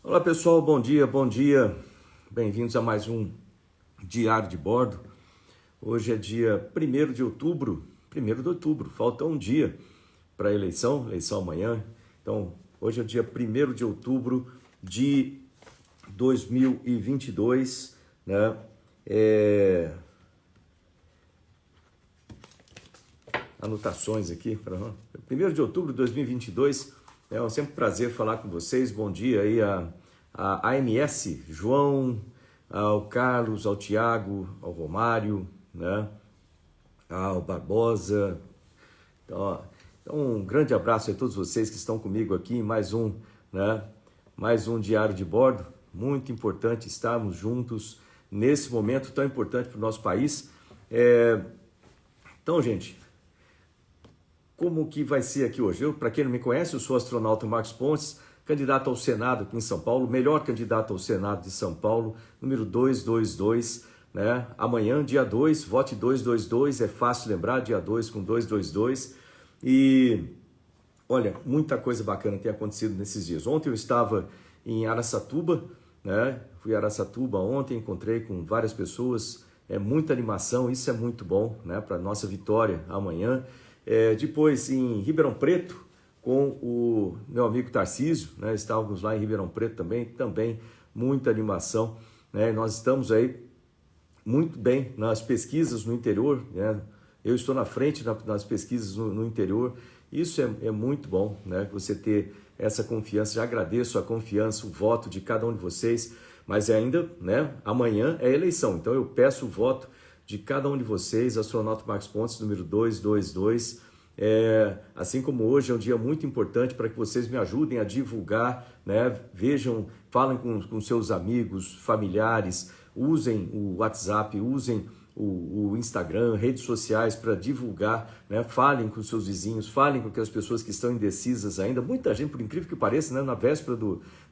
Olá pessoal, bom dia, bom dia. Bem-vindos a mais um Diário de Bordo. Hoje é dia 1º de outubro, falta um dia para a eleição amanhã. Então, hoje é dia 1º de outubro de 2022, né? Anotações aqui, 1º de outubro de 2022, é sempre um prazer falar com vocês. Bom dia aí a AMS, João, ao Carlos, ao Tiago, ao Romário, né? Ao Barbosa. Então, um grande abraço a todos vocês que estão comigo aqui em mais um Diário de Bordo. Muito importante estarmos juntos nesse momento tão importante para o nosso país. Então, gente, como que vai ser aqui hoje? Para quem não me conhece, eu sou o astronauta Marcos Pontes, candidato ao Senado aqui em São Paulo, melhor candidato ao Senado de São Paulo, número 222, né? Amanhã, dia 2, vote 222, é fácil lembrar, dia 2 com 222. E olha, muita coisa bacana tem acontecido nesses dias. Ontem eu estava em Araçatuba, né? Fui a Araçatuba ontem, encontrei com várias pessoas, muita animação, isso é muito bom, né? Para nossa vitória amanhã. Depois em Ribeirão Preto, com o meu amigo Tarcísio, né? Estávamos lá em Ribeirão Preto também muita animação, né? Nós estamos aí muito bem nas pesquisas no interior, né? Eu estou na frente nas pesquisas no interior, isso é muito bom, né? Você ter essa confiança, já agradeço a confiança, o voto de cada um de vocês, mas ainda, né? Amanhã é eleição, então eu peço o voto de cada um de vocês, astronauta Marcos Pontes, número 222, assim como hoje é um dia muito importante para que vocês me ajudem a divulgar, né? Vejam, falem com seus amigos, familiares, usem o WhatsApp, usem o Instagram, redes sociais para divulgar, né? Falem com seus vizinhos, falem com aquelas pessoas que estão indecisas ainda, muita gente, por incrível que pareça, né? Na véspera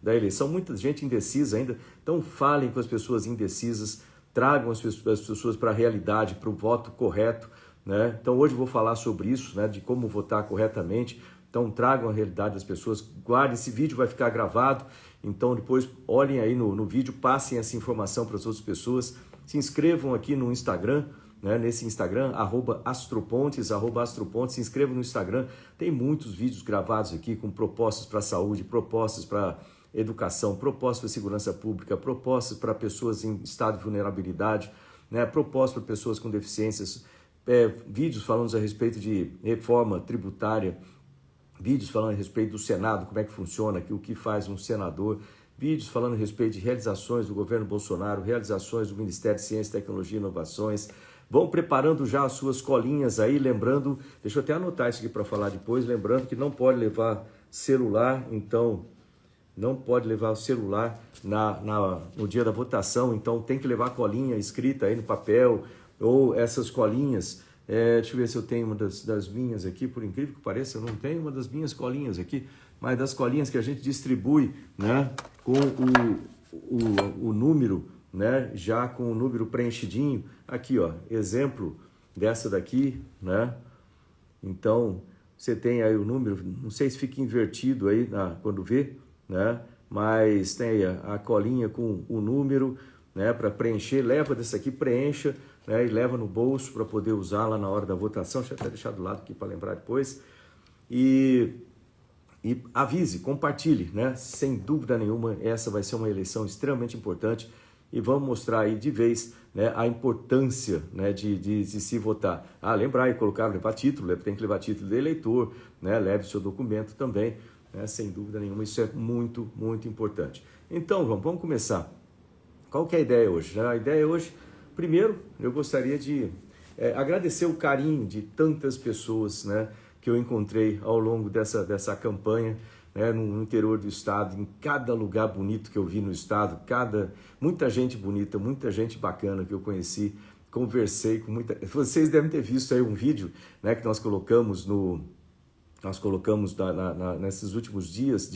da eleição, muita gente indecisa ainda, então falem com as pessoas indecisas, tragam as pessoas para a realidade, para o voto correto, né? Então hoje eu vou falar sobre isso, né? De como votar corretamente. Então tragam a realidade das pessoas, guardem, esse vídeo vai ficar gravado, então depois olhem aí no vídeo, passem essa informação para as outras pessoas, se inscrevam aqui no Instagram, né? Nesse Instagram, @astropontes, @astropontes, se inscrevam no Instagram, tem muitos vídeos gravados aqui com propostas para a saúde, propostas para educação, propostas para segurança pública, propostas para pessoas em estado de vulnerabilidade, né? Propostas para pessoas com deficiências, vídeos falando a respeito de reforma tributária, vídeos falando a respeito do Senado, como é que funciona, o que faz um senador, vídeos falando a respeito de realizações do governo Bolsonaro, realizações do Ministério de Ciência, Tecnologia e Inovações. Vão preparando já as suas colinhas aí, lembrando, deixa eu até anotar isso aqui para falar depois, lembrando que não pode levar celular, então não pode levar o celular no dia da votação, então tem que levar colinha escrita aí no papel, ou essas colinhas, deixa eu ver se eu tenho uma das minhas aqui, por incrível que pareça, eu não tenho uma das minhas colinhas aqui, mas das colinhas que a gente distribui, né, com o número, né, já com o número preenchidinho, aqui ó, exemplo dessa daqui, né, então você tem aí o número, não sei se fica invertido aí quando vê, né, mas tem aí a colinha com o número, né, para preencher, leva dessa aqui, preencha, né, e leva no bolso para poder usar lá na hora da votação. Deixa eu até deixar do lado aqui para lembrar depois. E avise, compartilhe, né? Sem dúvida nenhuma, essa vai ser uma eleição extremamente importante e vamos mostrar aí de vez, né, a importância, né, de se votar. Lembrar e levar título, tem que levar título de eleitor, né? Leve seu documento também, né? Sem dúvida nenhuma, isso é muito, muito importante. Então, vamos começar. Qual que é a ideia hoje? A ideia hoje, primeiro, eu gostaria de agradecer o carinho de tantas pessoas, né, que eu encontrei ao longo dessa campanha, né, no interior do estado, em cada lugar bonito que eu vi no estado, muita gente bonita, muita gente bacana que eu conheci, conversei com muita... Vocês devem ter visto aí um vídeo, né, que nós colocamos nesses últimos dias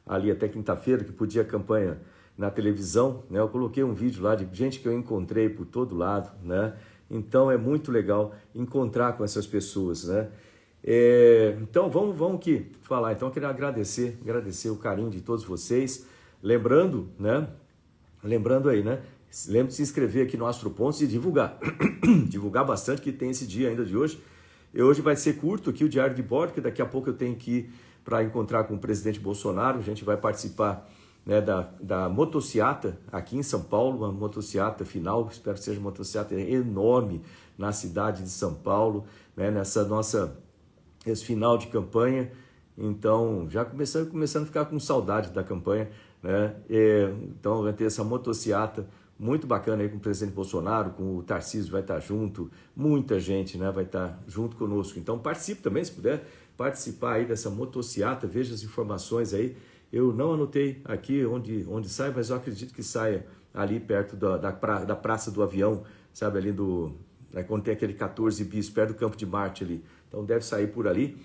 ali até quinta-feira, que podia campanha na televisão, né? Eu coloquei um vídeo lá de gente que eu encontrei por todo lado, né? Então é muito legal encontrar com essas pessoas, né? Então vamos aqui falar. Então eu queria agradecer o carinho de todos vocês, lembrando, né? Lembrando aí, né? Lembre de se inscrever aqui no Astro Pontos e divulgar, divulgar bastante, que tem esse dia ainda de hoje. E hoje vai ser curto aqui o diário de bordo, que daqui a pouco eu tenho que ir para encontrar com o presidente Bolsonaro. A gente vai participar, né, da motociata aqui em São Paulo, uma motociata final, espero que seja uma motociata enorme na cidade de São Paulo, né, esse final de campanha. Então, já começando a ficar com saudade da campanha, né? Então, vai ter essa motociata muito bacana aí com o presidente Bolsonaro, com o Tarcísio vai estar junto, muita gente, né, vai estar junto conosco. Então, participe também, se puder participar aí dessa motociata, veja as informações aí. Eu não anotei aqui onde sai, mas eu acredito que saia ali perto da Praça do Avião, sabe, ali quando tem aquele 14 bis, perto do Campo de Marte ali. Então deve sair por ali.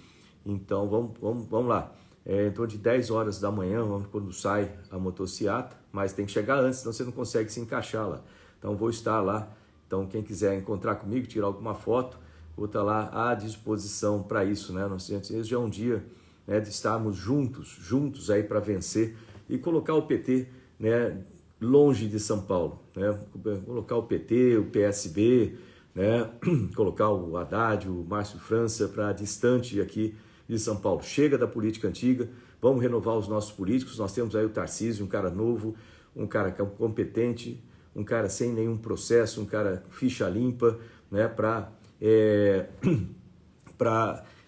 Então vamos lá. Em torno de 10 horas da manhã, quando sai a motociata, mas tem que chegar antes, senão você não consegue se encaixar lá. Então vou estar lá. Então quem quiser encontrar comigo, tirar alguma foto, vou estar lá à disposição para isso, né? Esse já é um dia, né, de estarmos juntos aí para vencer e colocar o PT, né, longe de São Paulo, né? Colocar o PT, o PSB, né? Colocar o Haddad, o Márcio França para distante aqui de São Paulo. Chega da política antiga, vamos renovar os nossos políticos. Nós temos aí o Tarcísio, um cara novo, um cara competente, um cara sem nenhum processo, um cara ficha limpa, né, para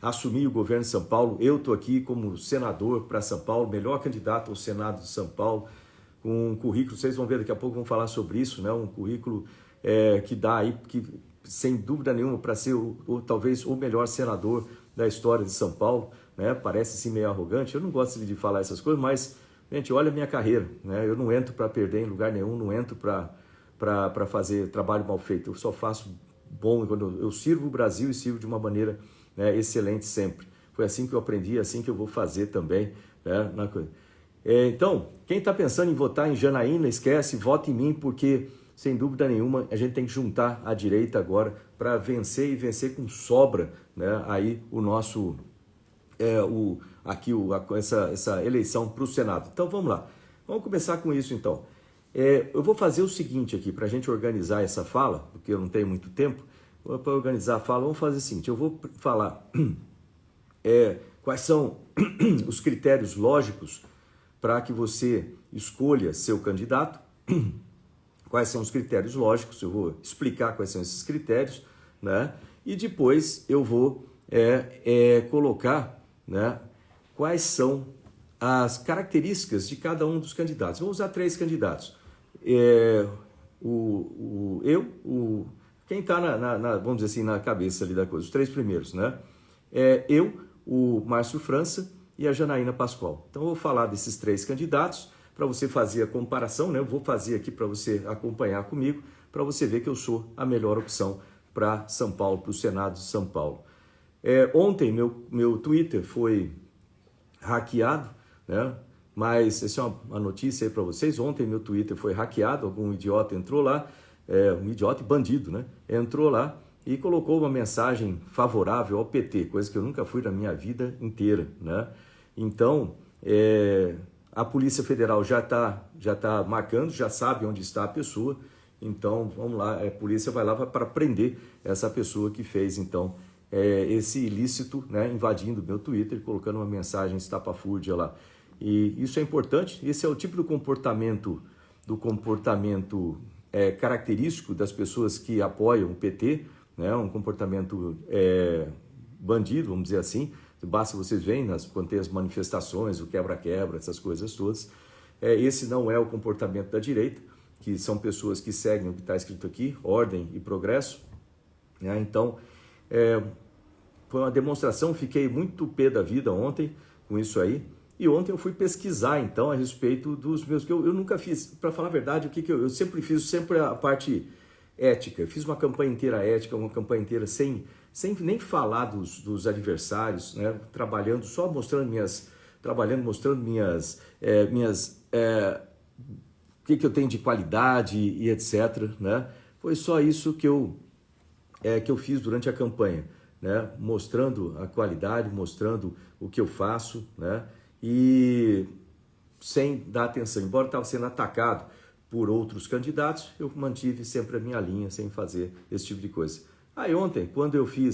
assumir o governo de São Paulo. Eu estou aqui como senador para São Paulo, melhor candidato ao Senado de São Paulo, com um currículo, vocês vão ver daqui a pouco, vamos falar sobre isso, né? Um currículo que dá aí, que sem dúvida nenhuma, para ser talvez o melhor senador da história de São Paulo, né? Parece assim meio arrogante, eu não gosto de falar essas coisas, mas, gente, olha a minha carreira, né? Eu não entro para perder em lugar nenhum, não entro para fazer trabalho mal feito, eu só faço bom quando eu sirvo o Brasil e sirvo de uma maneira, né, excelente sempre. Foi assim que eu aprendi, assim que eu vou fazer também, né? Então, quem está pensando em votar em Janaína, esquece, vote em mim, porque, sem dúvida nenhuma, a gente tem que juntar a direita agora para vencer e vencer com sobra, né, aí o nosso, essa eleição para o Senado. Então, vamos lá. Vamos começar com isso, então. Eu vou fazer o seguinte aqui, para a gente organizar essa fala, porque eu não tenho muito tempo. Para organizar a fala, vamos fazer o seguinte, eu vou falar quais são os critérios lógicos para que você escolha seu candidato, quais são os critérios lógicos, eu vou explicar quais são esses critérios, né? E depois eu vou colocar, né, quais são as características de cada um dos candidatos. Vou usar 3 candidatos. Quem está vamos dizer assim, na cabeça ali da coisa, os 3 primeiros, né? Eu, o Márcio França e a Janaína Pascoal. Então eu vou falar desses 3 candidatos para você fazer a comparação, né? Eu vou fazer aqui para você acompanhar comigo, para você ver que eu sou a melhor opção para São Paulo, para o Senado de São Paulo. Ontem meu Twitter foi hackeado, né? Mas essa é uma notícia aí para vocês. Ontem meu Twitter foi hackeado, algum idiota entrou lá, um idiota e bandido, né? Entrou lá e colocou uma mensagem favorável ao PT, coisa que eu nunca fui na minha vida inteira, né? Então, a Polícia Federal já tá marcando, já sabe onde está a pessoa, então vamos lá, a polícia vai lá para prender essa pessoa que fez, então, esse ilícito, né, invadindo meu Twitter, colocando uma mensagem estapafúrdia lá. E isso é importante, esse é o tipo do comportamento característico das pessoas que apoiam o PT, né, um comportamento bandido, vamos dizer assim. Basta vocês verem quando tem as manifestações, o quebra-quebra, essas coisas todas. Esse não é o comportamento da direita, que são pessoas que seguem o que está escrito aqui, ordem e progresso, né? Então, foi uma demonstração, fiquei muito pé da vida ontem com isso aí. E ontem eu fui pesquisar, então, a respeito dos meus... Eu nunca fiz, para falar a verdade, eu sempre fiz a parte ética. Eu fiz uma campanha inteira ética, uma campanha inteira sem nem falar dos adversários, né? Trabalhando, só mostrando trabalhando, mostrando o que eu tenho de qualidade e etc, né? Foi só isso que eu fiz durante a campanha, né? Mostrando a qualidade, mostrando o que eu faço, né? E sem dar atenção, embora estava sendo atacado por outros candidatos, eu mantive sempre a minha linha, sem fazer esse tipo de coisa. Aí ontem, quando eu vi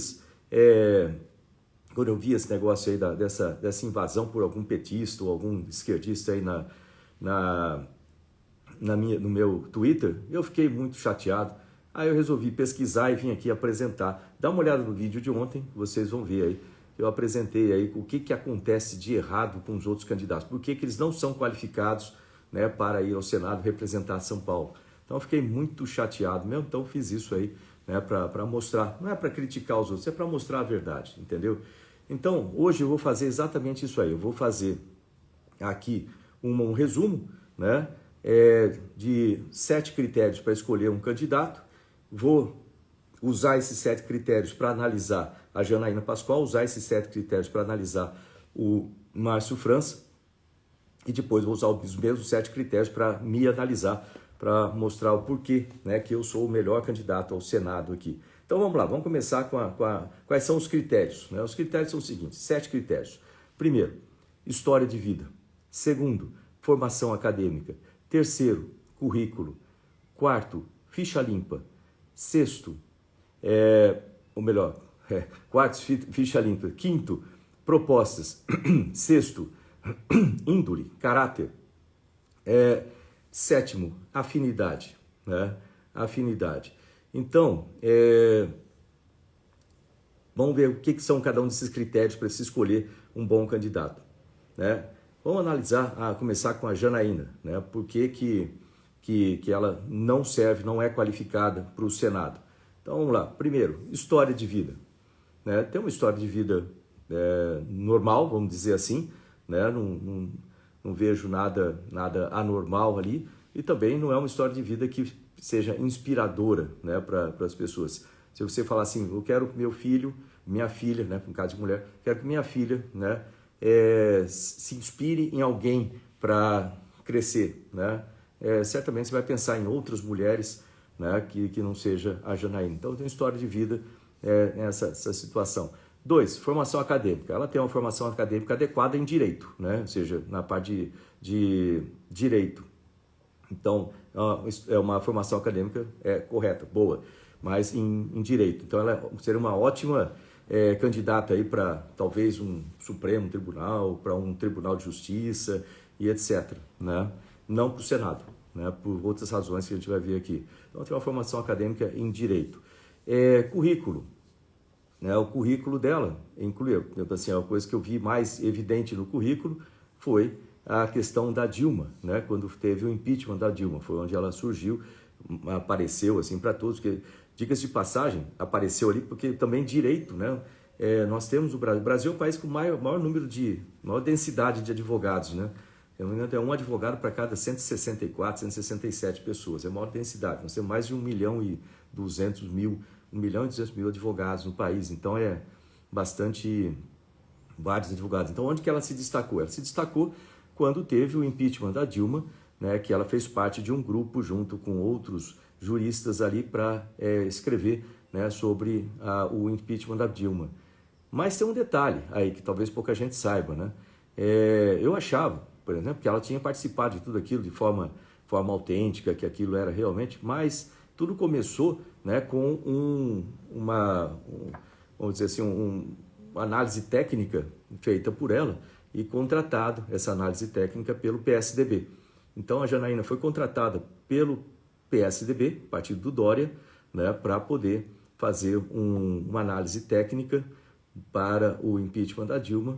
esse negócio aí dessa invasão por algum petista ou algum esquerdista aí no meu Twitter, eu fiquei muito chateado. Aí eu resolvi pesquisar e vim aqui apresentar. Dá uma olhada no vídeo de ontem, vocês vão ver aí. Eu apresentei aí o que acontece de errado com os outros candidatos. Por que eles não são qualificados, né, para ir ao Senado representar São Paulo. Então eu fiquei muito chateado mesmo, então fiz isso aí, né, para mostrar. Não é para criticar os outros, é para mostrar a verdade, entendeu? Então hoje eu vou fazer exatamente isso aí. Eu vou fazer aqui um resumo, né, de 7 critérios para escolher um candidato. Vou usar esses 7 critérios para analisar a Janaína Pascoal, usar esses 7 critérios para analisar o Márcio França, e depois vou usar os mesmos 7 critérios para me analisar, para mostrar o porquê, né, que eu sou o melhor candidato ao Senado aqui. Então vamos lá, vamos começar com quais são os critérios, né? Os critérios são os seguintes, 7 critérios. Primeiro, história de vida. Segundo, formação acadêmica. Terceiro, currículo. Quarto, ficha limpa. Sexto, quarto, ficha limpa. Quinto, propostas. Sexto, índole, caráter. Sétimo, afinidade, né? Afinidade. Então, vamos ver o que são cada um desses critérios para se escolher um bom candidato, né? Vamos analisar, começar com a Janaína, né? Por que ela não serve, não é qualificada para o Senado. Então vamos lá. Primeiro, história de vida, né? Tem uma história de vida normal, vamos dizer assim, né? Não vejo nada anormal ali, e também não é uma história de vida que seja inspiradora, né, para as pessoas. Se você falar assim, eu quero que meu filho, minha filha, né, no caso de mulher, quero que minha filha, né, se inspire em alguém para crescer, né? Certamente você vai pensar em outras mulheres, né, que não seja a Janaína. Então tem uma história de vida nessa situação. 2, formação acadêmica. Ela tem uma formação acadêmica adequada em direito, né? Ou seja, na parte de direito. Então, é uma formação acadêmica correta, boa, mas em direito. Então, ela seria uma ótima candidata aí para talvez um Supremo Tribunal, para um Tribunal de Justiça e etc., né? Não para o Senado, né? Por outras razões que a gente vai ver aqui. Então, tem uma formação acadêmica em direito. Currículo. Né, o currículo dela incluiu, assim, a coisa que eu vi mais evidente no currículo foi a questão da Dilma, né, quando teve o impeachment da Dilma, foi onde ela surgiu, apareceu assim para todos, que, diga-se de passagem, apareceu ali porque também direito, né, nós temos o Brasil é o país com maior densidade de advogados, né, é um advogado para cada 164, 167 pessoas, é a maior densidade, nós temos mais de 1.200.000 advogados no país, então vários advogados. Então, onde que ela se destacou? Ela se destacou quando teve o impeachment da Dilma, né, que ela fez parte de um grupo junto com outros juristas ali para escrever, né, sobre o impeachment da Dilma. Mas tem um detalhe aí que talvez pouca gente saiba, né? Eu achava, por exemplo, que ela tinha participado de tudo aquilo de forma autêntica, que aquilo era realmente, mas tudo começou, né, com vamos dizer assim, uma análise técnica feita por ela e contratado essa análise técnica pelo PSDB. Então a Janaína foi contratada pelo PSDB, partido do Dória, né, para poder fazer uma análise técnica para o impeachment da Dilma,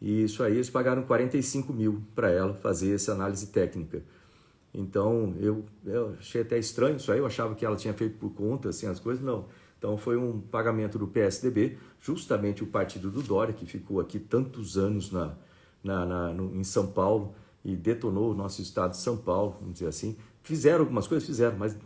e isso aí eles pagaram 45 mil para ela fazer essa análise técnica. Então, eu achei até estranho isso aí, eu achava que ela tinha feito por conta, assim, as coisas, não. Então, foi um pagamento do PSDB, justamente o partido do Dória, que ficou aqui tantos anos em São Paulo e detonou o nosso estado de São Paulo, vamos dizer assim. Fizeram algumas coisas, mas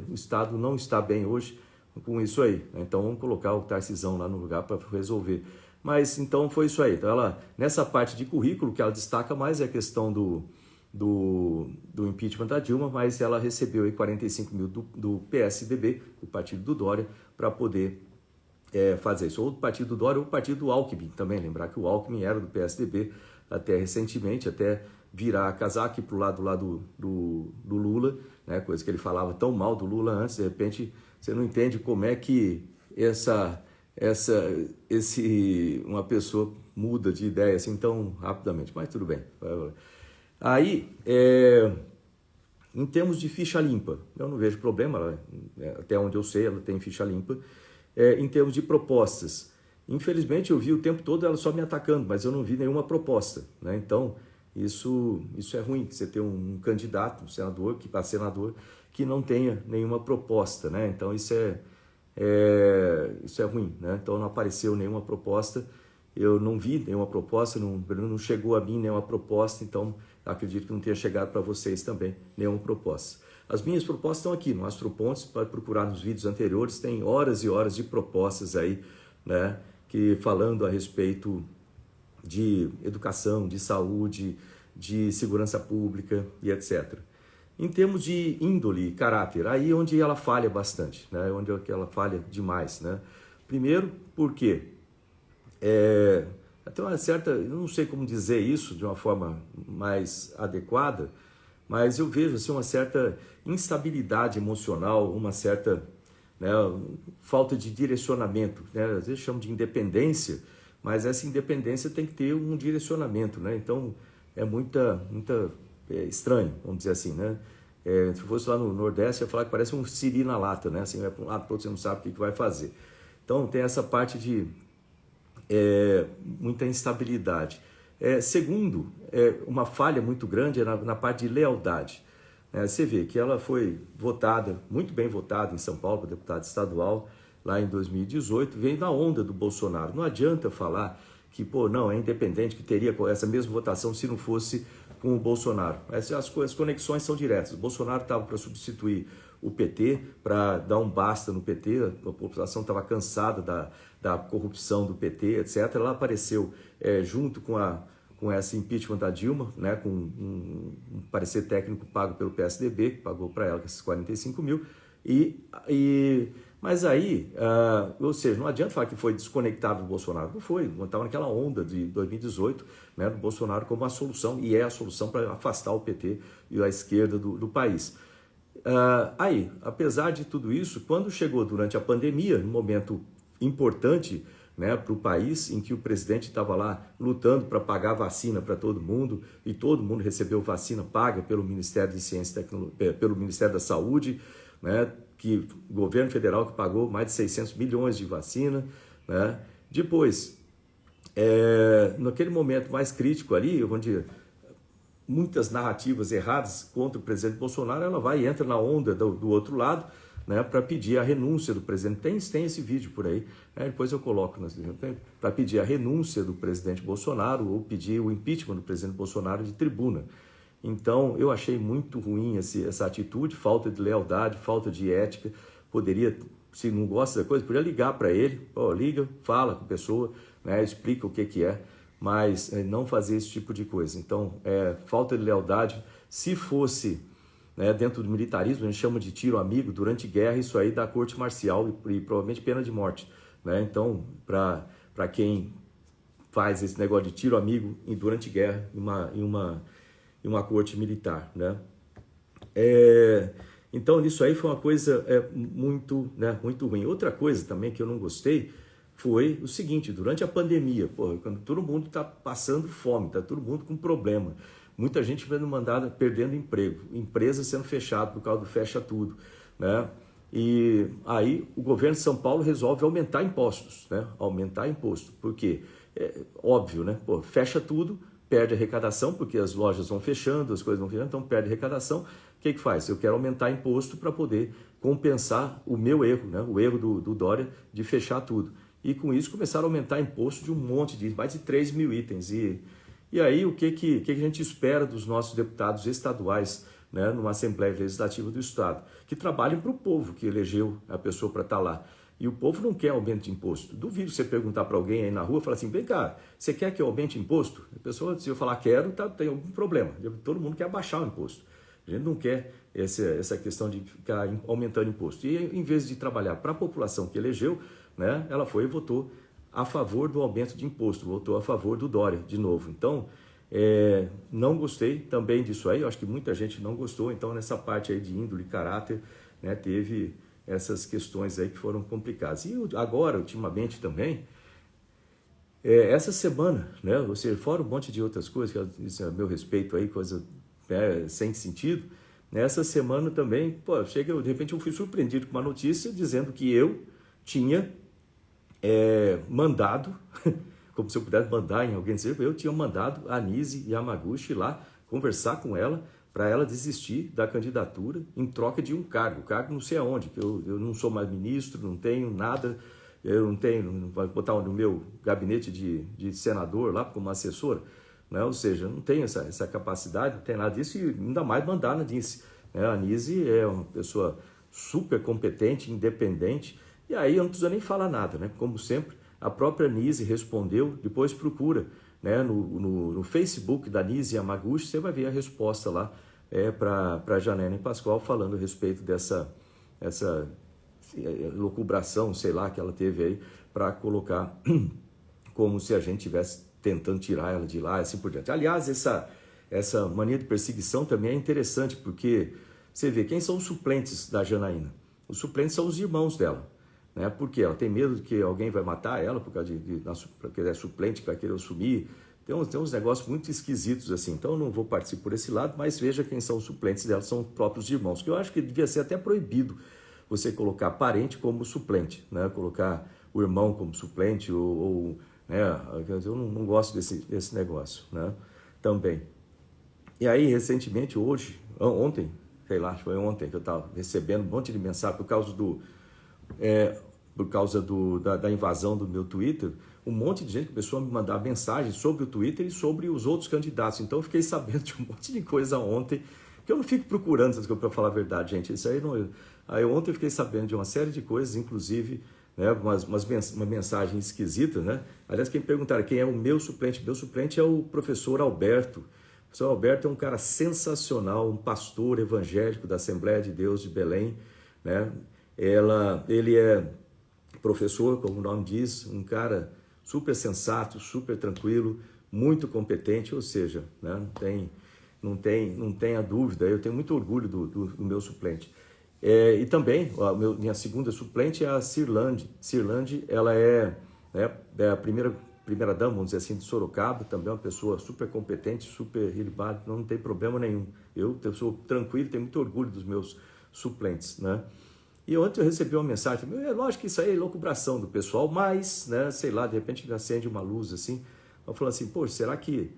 o estado não está bem hoje com isso aí, né? Então, vamos colocar o Tarcisão lá no lugar para resolver. Mas então foi isso aí. Então ela, nessa parte de currículo, que ela destaca mais é a questão do impeachment da Dilma, mas ela recebeu aí 45 mil do PSDB, do partido do Dória, para poder fazer isso. Ou do partido do Dória ou do partido do Alckmin também. Lembrar que o Alckmin era do PSDB até recentemente, até virar casaque para o lado do Lula, né? Coisa que ele falava tão mal do Lula antes, de repente você não entende como é que uma pessoa muda de ideia assim tão rapidamente, mas tudo bem. Aí, em termos de ficha limpa, eu não vejo problema, até onde eu sei, ela tem ficha limpa. Em termos de propostas, infelizmente eu vi o tempo todo ela só me atacando, mas eu não vi nenhuma proposta, né? Então, isso é ruim, você ter um candidato, um senador, para senador, que não tenha nenhuma proposta, né? Então, isso é ruim, né? Então, não apareceu nenhuma proposta, eu não vi nenhuma proposta, não chegou a mim nenhuma proposta, então acredito que não tenha chegado para vocês também nenhuma proposta. As minhas propostas estão aqui no AstroPontos, pode procurar nos vídeos anteriores, tem horas e horas de propostas aí, né, que falando a respeito de educação, de saúde, de segurança pública e etc. Em termos de índole, caráter, aí é onde ela falha bastante, né, onde ela falha demais, né. Primeiro, porque até uma certa, eu não sei como dizer isso de uma forma mais adequada, mas eu vejo assim, uma certa instabilidade emocional, uma certa, né, falta de direcionamento, né? Às vezes chamam de independência, mas essa independência tem que ter um direcionamento, né? Então é estranho, vamos dizer assim, né? Se fosse lá no Nordeste, eu ia falar que parece um siri na lata, né? Assim, vai para um lado, para o outro, você não sabe o que vai fazer. Então tem essa parte de muita instabilidade. Segundo, uma falha muito grande na parte de lealdade. Você vê que ela foi votada, muito bem votada em São Paulo, para deputada estadual, lá em 2018, veio na onda do Bolsonaro. Não adianta falar que, não, é independente, que teria essa mesma votação se não fosse com o Bolsonaro. As conexões são diretas. O Bolsonaro estava para substituir o PT, para dar um basta no PT, a população estava cansada da corrupção do PT, etc. Ela apareceu junto com esse impeachment da Dilma, né, com um parecer técnico pago pelo PSDB, que pagou para ela esses 45 mil, mas aí, ou seja, não adianta falar que foi desconectado do Bolsonaro, não foi, estava naquela onda de 2018, né, do Bolsonaro como a solução, e é a solução para afastar o PT e a esquerda do país. Aí, apesar de tudo isso, quando chegou durante a pandemia, um momento importante, né, para o país, em que o presidente estava lá lutando para pagar vacina para todo mundo, e todo mundo recebeu vacina paga pelo Ministério de Ciência e Tecnologia, pelo Ministério da Saúde, né, que o governo federal que pagou mais de 600 milhões de vacina, né. Depois, naquele momento mais crítico ali, onde muitas narrativas erradas contra o presidente Bolsonaro, ela vai e entra na onda do outro lado, né, para pedir a renúncia do presidente. Tem esse vídeo por aí, né, depois eu coloco para pedir a renúncia do presidente Bolsonaro ou pedir o impeachment do presidente Bolsonaro de tribuna. Então, eu achei muito ruim essa atitude, falta de lealdade, falta de ética. Poderia, se não gosta da coisa, poderia ligar para ele, liga, fala com a pessoa, né, explica o que é, mas não fazer esse tipo de coisa. Então, falta de lealdade. Se fosse, né, dentro do militarismo, a gente chama de tiro amigo, durante guerra, isso aí dá corte marcial e provavelmente pena de morte, né? Então, para quem faz esse negócio de tiro amigo durante guerra em uma corte militar, né? Então, isso aí foi uma coisa muito, né, muito ruim. Outra coisa também que eu não gostei foi o seguinte: durante a pandemia, quando todo mundo está passando fome, está todo mundo com problema, muita gente sendo mandada, perdendo emprego, empresas sendo fechadas por causa do fecha tudo, né? E aí o governo de São Paulo resolve aumentar impostos, né? Aumentar imposto, porque óbvio, né? Fecha tudo, perde arrecadação, porque as lojas vão fechando, as coisas vão fechando, então perde arrecadação. O que faz? Eu quero aumentar imposto para poder compensar o meu erro, né? O erro do Dória de fechar tudo. E com isso começaram a aumentar imposto de um monte de, mais de 3 mil itens. E aí o que a gente espera dos nossos deputados estaduais, né, numa Assembleia Legislativa do Estado? Que trabalhem para o povo que elegeu a pessoa para estar lá. E o povo não quer aumento de imposto. Duvido você perguntar para alguém aí na rua, falar assim, vem cá, você quer que eu aumente imposto? A pessoa, se eu falar quero, tem algum problema. Todo mundo quer abaixar o imposto. A gente não quer essa questão de ficar aumentando imposto. E em vez de trabalhar para a população que elegeu, né, ela foi e votou a favor do aumento de imposto, votou a favor do Dória de novo. Então, não gostei também disso aí, eu acho que muita gente não gostou, então nessa parte aí de índole e caráter, né, teve essas questões aí que foram complicadas. E agora, ultimamente também, essa semana, né, ou seja, fora um monte de outras coisas, que eu disse a meu respeito aí, coisa sem sentido, nessa semana também, de repente eu fui surpreendido com uma notícia dizendo que eu tinha mandado, como se eu pudesse mandar em alguém dizer, eu tinha mandado a Nise Yamaguchi lá conversar com ela para ela desistir da candidatura em troca de um cargo não sei aonde, que eu não sou mais ministro, não tenho nada, eu não tenho, não vou botar no meu gabinete de senador lá como assessora, né? Ou seja, não tenho essa capacidade, não tem nada disso, e ainda mais mandar na Nise. A Nise é uma pessoa super competente, independente, e aí eu não preciso nem falar nada, né? Como sempre, a própria Nise respondeu, depois procura, né, no Facebook da Nise Yamaguchi, você vai ver a resposta lá para a Janaína Pascoal falando a respeito dessa locubração, sei lá, que ela teve aí para colocar como se a gente estivesse tentando tirar ela de lá e assim por diante. Aliás, essa mania de perseguição também é interessante, porque você vê quem são os suplentes da Janaína. Os suplentes são os irmãos dela. Né? Porque ela tem medo de que alguém vai matar ela por causa porque ela é suplente, que vai querer assumir. Tem uns negócios muito esquisitos assim. Então eu não vou partir por esse lado, mas veja quem são os suplentes dela, são os próprios irmãos, que eu acho que devia ser até proibido você colocar parente como suplente, né? Colocar o irmão como suplente né? Eu não gosto desse negócio, né? Também. E aí, recentemente, ontem, sei lá, foi ontem que eu estava recebendo um monte de mensagem por causa da invasão do meu Twitter, um monte de gente começou a me mandar mensagens sobre o Twitter e sobre os outros candidatos. Então eu fiquei sabendo de um monte de coisa ontem, que eu não fico procurando essas coisas para falar a verdade, gente. Isso aí não. Aí ontem eu fiquei sabendo de uma série de coisas, inclusive, né, uma mensagem esquisita, né? Aliás, quem perguntaram quem é o meu suplente é o professor Alberto. O professor Alberto é um cara sensacional, um pastor evangélico da Assembleia de Deus de Belém, né? Ele é professor, como o nome diz, um cara super sensato, super tranquilo, muito competente, ou seja, né, não tenha dúvida, eu tenho muito orgulho do meu suplente. E também, minha segunda suplente é a Cirlande. Cirlande, ela é a primeira dama, vamos dizer assim, de Sorocaba, também é uma pessoa super competente, super ilibada, não tem problema nenhum. Eu sou tranquilo, tenho muito orgulho dos meus suplentes, né? E ontem eu recebi uma mensagem, lógico que isso aí é locubração do pessoal, mas, né, sei lá, de repente acende uma luz assim, eu falo assim, pô, será que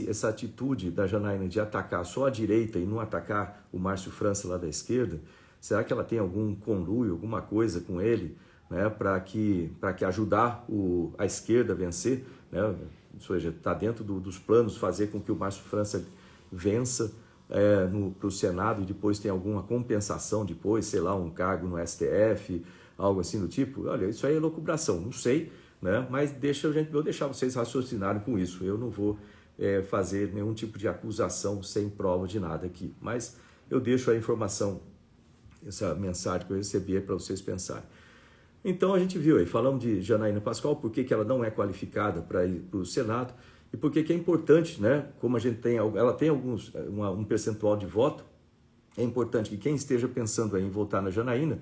essa atitude da Janaína de atacar só a direita e não atacar o Márcio França lá da esquerda, será que ela tem algum conluio, alguma coisa com ele, né, para que ajudar a esquerda a vencer, né? Ou seja, está dentro dos planos fazer com que o Márcio França vença para o Senado e depois tem alguma compensação depois, sei lá, um cargo no STF, algo assim do tipo. Olha, isso aí é locubração, não sei, né? Mas eu deixar vocês raciocinarem com isso. Eu não vou fazer nenhum tipo de acusação sem prova de nada aqui. Mas eu deixo a informação, essa mensagem que eu recebi para vocês pensarem. Então a gente viu aí, falamos de Janaína Pascoal, por que ela não é qualificada para ir para o Senado, e por que é importante, né? Como ela tem um percentual de voto, é importante que quem esteja pensando em votar na Janaína,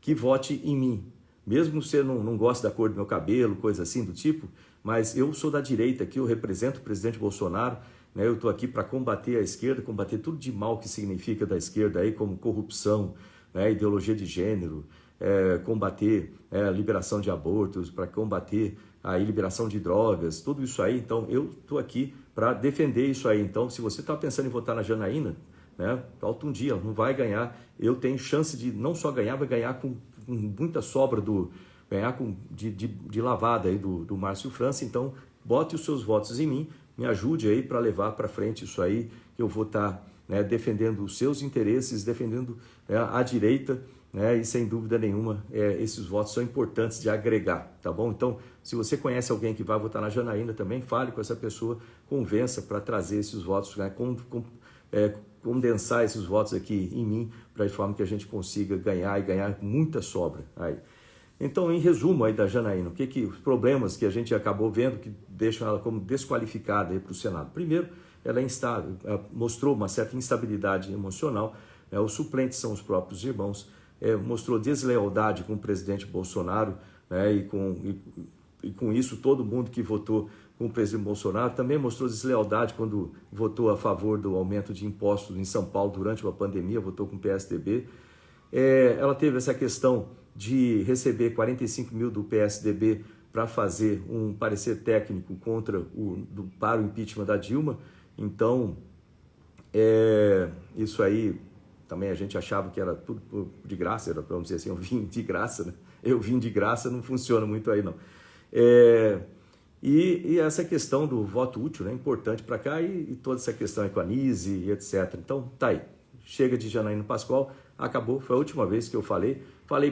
que vote em mim. Mesmo se você não gosta da cor do meu cabelo, coisa assim do tipo, mas eu sou da direita aqui, eu represento o presidente Bolsonaro, né? Eu estou aqui para combater a esquerda, combater tudo de mal que significa da esquerda aí, como corrupção, né? Ideologia de gênero, combater a liberação de abortos, para combater a liberação de drogas, tudo isso aí. Então eu estou aqui para defender isso aí. Então, se você está pensando em votar na Janaína, né, falta um dia, não vai ganhar. Eu tenho chance de não só ganhar, vai ganhar com muita sobra de lavada aí do Márcio França. Então, bote os seus votos em mim, me ajude aí para levar para frente isso aí, que eu vou estar defendendo os seus interesses, defendendo a direita, né? E sem dúvida nenhuma, esses votos são importantes de agregar, tá bom? Então, se você conhece alguém que vai votar na Janaína também, fale com essa pessoa, convença para trazer esses votos, né? Condensar esses votos aqui em mim, para de forma que a gente consiga ganhar e ganhar muita sobra aí. Então, em resumo aí da Janaína, os problemas que a gente acabou vendo que deixam ela como desqualificada para o Senado? Primeiro, ela é instável, ela mostrou uma certa instabilidade emocional, os suplentes são os próprios irmãos, mostrou deslealdade com o presidente Bolsonaro, né, e com isso todo mundo que votou com o presidente Bolsonaro também mostrou deslealdade quando votou a favor do aumento de impostos em São Paulo durante uma pandemia, votou com o PSDB. Ela teve essa questão de receber 45 mil do PSDB para fazer um parecer técnico para o impeachment da Dilma. Então, isso aí também a gente achava que era tudo de graça, vamos dizer assim, eu vim de graça, né? Eu vim de graça, não funciona muito aí não. E essa questão do voto útil, né, importante para cá, e toda essa questão com a Nise e etc. Então, tá aí. Chega de Janaína Pascoal, acabou, foi a última vez que eu falei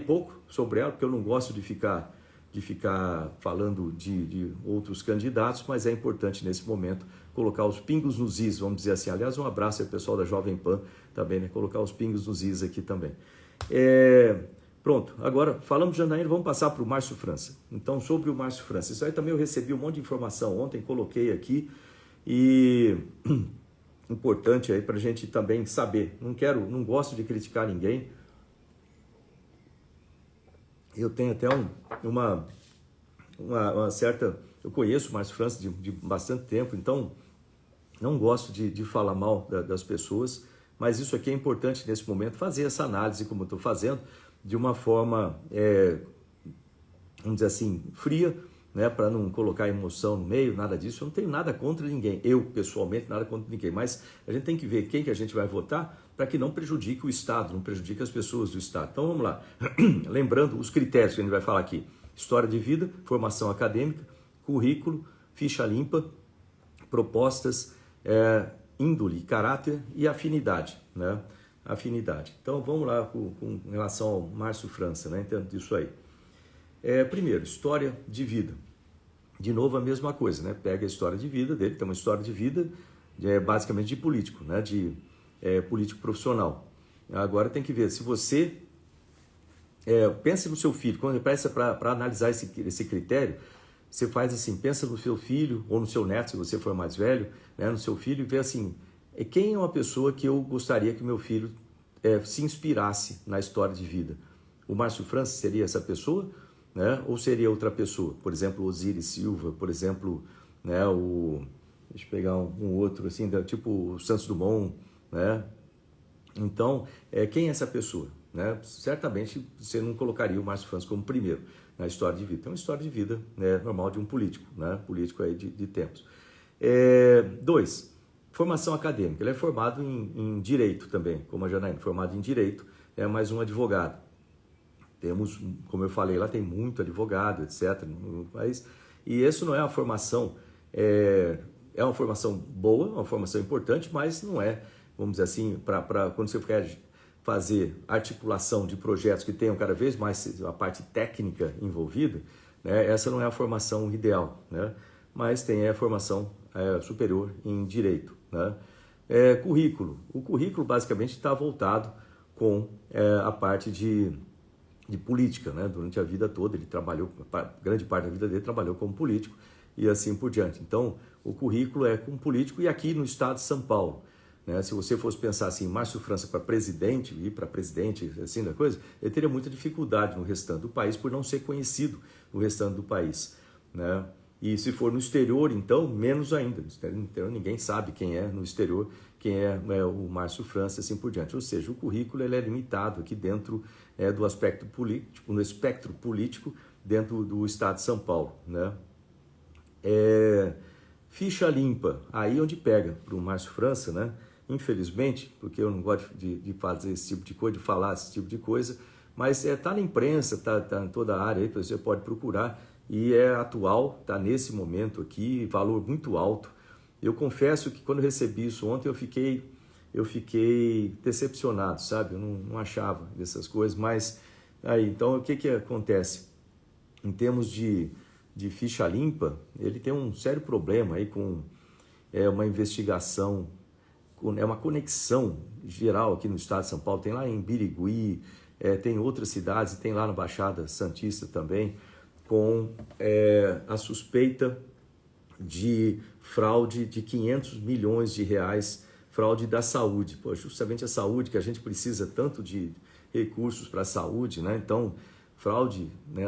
pouco sobre ela, porque eu não gosto de ficar falando de outros candidatos, mas é importante nesse momento colocar os pingos nos is, vamos dizer assim. Aliás, um abraço ao pessoal da Jovem Pan também, né? Colocar os pingos nos is aqui também. Pronto, agora falamos de Janaína, vamos passar para o Márcio França. Então, sobre o Márcio França, isso aí também eu recebi um monte de informação ontem, coloquei aqui, e importante aí para a gente também saber. Não gosto de criticar ninguém. Eu tenho até uma certa... Eu conheço o Márcio França de bastante tempo, então não gosto de falar mal das pessoas, mas isso aqui é importante nesse momento, fazer essa análise como eu estou fazendo, de uma forma, vamos dizer assim, fria, né, para não colocar emoção no meio, nada disso. Eu não tenho nada contra ninguém, eu pessoalmente nada contra ninguém, mas a gente tem que ver quem que a gente vai votar para que não prejudique o Estado, não prejudique as pessoas do Estado. Então vamos lá, lembrando os critérios que a gente vai falar aqui: história de vida, formação acadêmica, currículo, ficha limpa, propostas, índole, caráter e afinidade, né? Afinidade. Então vamos lá com relação ao Márcio França, né? Entendo disso aí. Primeiro, história de vida. De novo a mesma coisa, né? Pega a história de vida dele, tem uma história de vida basicamente de político, né? De político profissional. Agora tem que ver, se você pense no seu filho, quando pensa para analisar esse critério, você faz assim, pensa no seu filho ou no seu neto, se você for mais velho, né? No seu filho, e vê assim, quem é uma pessoa que eu gostaria que meu filho se inspirasse na história de vida? O Márcio França seria essa pessoa, né? Ou seria outra pessoa? Por exemplo, Osiris Silva, por exemplo, né? Deixa eu pegar um outro assim, tipo o Santos Dumont, né? Então, quem é essa pessoa? Né? Certamente você não colocaria o Márcio França como primeiro na história de vida. É uma história de vida, né, normal de um político, né? Político aí de tempos. 2, formação acadêmica. Ele é formado em Direito também, como a Janaína, formado em Direito, é mais um advogado. Temos, como eu falei, lá tem muito advogado, etc. no país. E isso não é uma formação, é uma formação boa, uma formação importante, mas não é, vamos dizer assim, para quando você quer fazer articulação de projetos que tenham cada vez mais a parte técnica envolvida, né? Essa não é a formação ideal, né? Mas tem a formação superior em Direito, né? Currículo. O currículo basicamente está voltado com a parte de política, né? Durante a vida toda ele trabalhou, grande parte da vida dele trabalhou como político e assim por diante. Então, o currículo é como político, e aqui no estado de São Paulo, né? Se você fosse pensar assim, Márcio França para presidente, ir para presidente, assim da coisa, ele teria muita dificuldade no restante do país por não ser conhecido no restante do país, né? E se for no exterior, então, menos ainda. Então, ninguém sabe quem é no exterior, quem é o Márcio França, assim por diante. Ou seja, o currículo ele é limitado aqui dentro do aspecto político, no espectro político, dentro do estado de São Paulo, né? Ficha limpa, aí onde pega para o Márcio França, né? Infelizmente, porque eu não gosto de fazer esse tipo de coisa, de falar esse tipo de coisa, mas está na imprensa, está em toda a área, aí você pode procurar, e é atual, está nesse momento aqui, valor muito alto. Eu confesso que quando eu recebi isso ontem, eu fiquei eu fiquei decepcionado, sabe? Eu não achava dessas coisas, mas aí, então o que acontece? Em termos de ficha limpa, ele tem um sério problema aí com uma investigação, é uma conexão geral aqui no estado de São Paulo, tem lá em Birigui, tem outras cidades, tem lá na Baixada Santista também, com a suspeita de fraude de 500 milhões de reais, fraude da saúde. Pô, justamente a saúde, que a gente precisa tanto de recursos para a saúde, né? Então, fraude, né?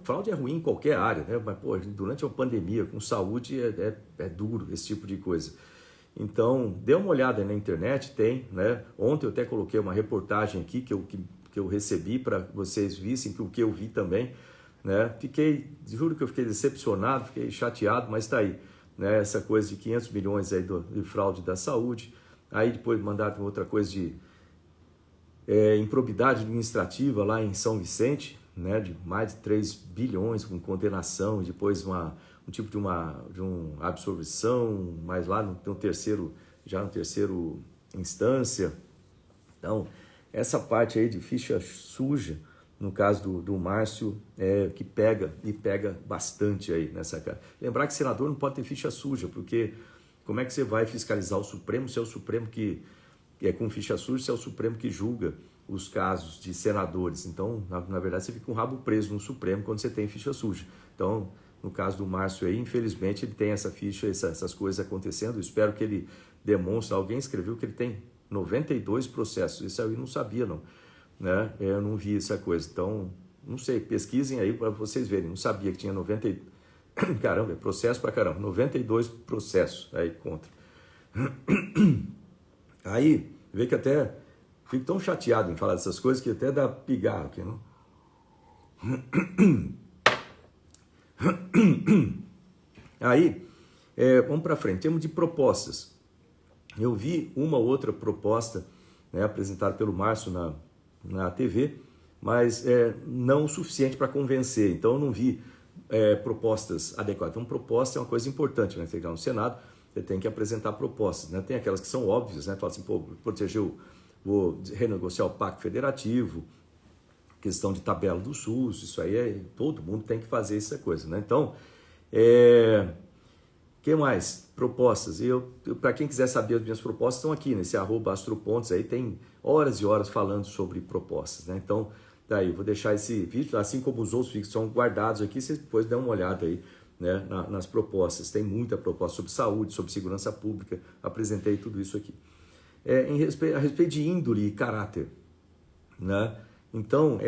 Fraude é ruim em qualquer área, né? Mas, pô, durante a pandemia, com saúde, é duro esse tipo de coisa. Então, dê uma olhada aí na internet, tem, né? Ontem eu até coloquei uma reportagem aqui que eu recebi para vocês vissem que o que eu vi também, né? Juro que eu fiquei decepcionado, fiquei chateado, mas está aí, né? Essa coisa de 500 milhões aí de fraude da saúde. Aí depois mandaram outra coisa de improbidade administrativa lá em São Vicente, né? De mais de 3 bilhões com condenação, e depois um tipo de uma absolvição, mas lá no terceiro instância. Então, essa parte aí de ficha suja, no caso do Márcio, que pega bastante aí nessa cara. Lembrar que senador não pode ter ficha suja, porque como é que você vai fiscalizar o Supremo se é o Supremo que é com ficha suja, se é o Supremo que julga os casos de senadores? Então, na verdade, você fica com o rabo preso no Supremo quando você tem ficha suja. Então, no caso do Márcio aí, infelizmente, ele tem essa ficha, essas coisas acontecendo. Eu espero que ele demonstre. Alguém escreveu que ele tem 92 processos. Isso aí eu não sabia, não. Né? Eu não vi essa coisa. Então, não sei, pesquisem aí para vocês verem. Não sabia que tinha 90. Caramba, é processo pra caramba. 92 processos aí contra. Aí, vê que até fico tão chateado em falar dessas coisas que até dá pigarro aqui, não? Aí, vamos para frente. Em termos de propostas, eu vi uma outra proposta, né, apresentada pelo Márcio na TV, mas não o suficiente para convencer. Então, eu não vi propostas adequadas. Então, proposta é uma coisa importante, né? Você chegar no Senado, você tem que apresentar propostas, né? Tem aquelas que são óbvias, né? Fala assim, pô, vou renegociar o Pacto Federativo, questão de tabela do SUS, isso aí todo mundo tem que fazer essa coisa, né? Então, que mais? Propostas. Para quem quiser saber as minhas propostas, estão aqui nesse @astropontos, aí tem horas e horas falando sobre propostas, né? Então, daí eu vou deixar esse vídeo, assim como os outros vídeos são guardados aqui, vocês depois dão uma olhada aí, né, nas propostas. Tem muita proposta sobre saúde, sobre segurança pública, apresentei tudo isso aqui. A respeito de índole e caráter, né? Então,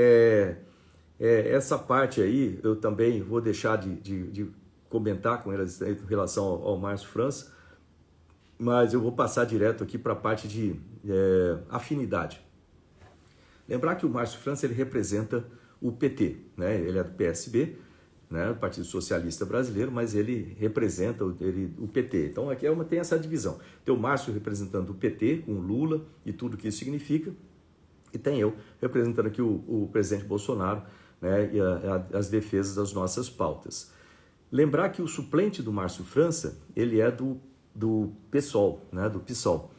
essa parte aí eu também vou deixar de comentar com elas em relação ao Márcio França, mas eu vou passar direto aqui para a parte de afinidade. Lembrar que o Márcio França ele representa o PT, né? Ele é do PSB, né? Partido Socialista Brasileiro, mas ele representa o PT. Então aqui tem essa divisão. Tem o Márcio representando o PT, com o Lula e tudo que isso significa, e tem eu representando aqui o presidente Bolsonaro, né? E as defesas das nossas pautas. Lembrar que o suplente do Márcio França, ele é do PSOL, né? Do PSOL.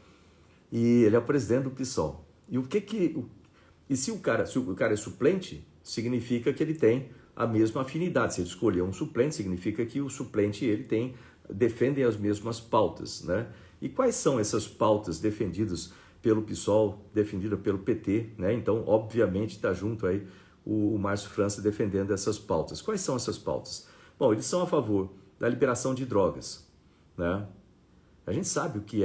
E ele é o presidente do PSOL. E se o cara é suplente, significa que ele tem a mesma afinidade. Se ele escolher um suplente, significa que o suplente e ele defendem as mesmas pautas, né? E quais são essas pautas defendidas pelo PSOL, defendida pelo PT, né? Então, obviamente, está junto aí o Márcio França defendendo essas pautas. Quais são essas pautas? Bom, eles são a favor da liberação de drogas, né? A gente sabe o que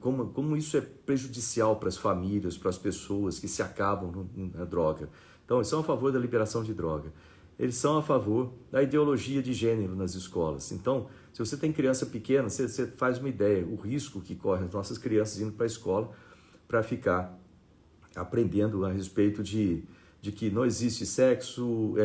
como isso é prejudicial para as famílias, para as pessoas que se acabam na droga. Então, eles são a favor da liberação de droga. Eles são a favor da ideologia de gênero nas escolas. Então, se você tem criança pequena, você faz uma ideia, o risco que corre as nossas crianças indo para a escola para ficar aprendendo a respeito de que não existe sexo,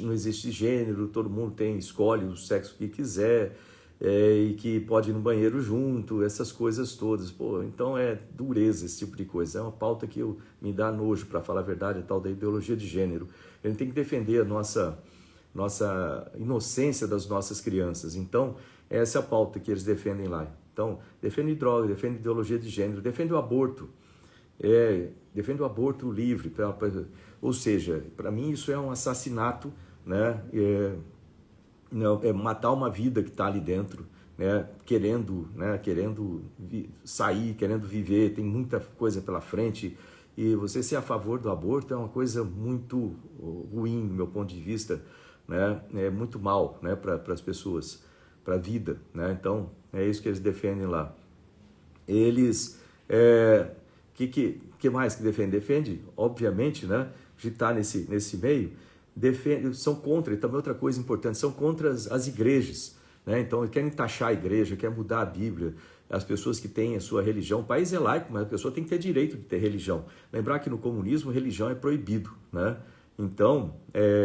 não existe gênero, todo mundo escolhe o sexo que quiser, e que pode ir no banheiro junto, essas coisas todas. Pô, então é dureza esse tipo de coisa. É uma pauta que me dá nojo, para falar a verdade, a tal da ideologia de gênero. A gente tem que defender a nossa inocência das nossas crianças. Então, essa é a pauta que eles defendem lá. Então, defende droga, defende ideologia de gênero, defende o aborto, defende o aborto livre, ou seja, para mim isso é um assassinato, né? É matar uma vida que está ali dentro, né? Querendo sair, querendo viver, tem muita coisa pela frente, e você ser a favor do aborto é uma coisa muito ruim, do meu ponto de vista, né? É muito mal, né? Para as pessoas, para a vida, né? Então, é isso que eles defendem lá. Eles, que mais que defende? Defende, obviamente, né? De estar nesse meio, são contra, e também outra coisa importante, são contra as igrejas, né? Então, querem taxar a igreja, querem mudar a Bíblia, as pessoas que têm a sua religião. O país é laico, mas a pessoa tem que ter direito de ter religião. Lembrar que no comunismo, religião é proibido, né? Então,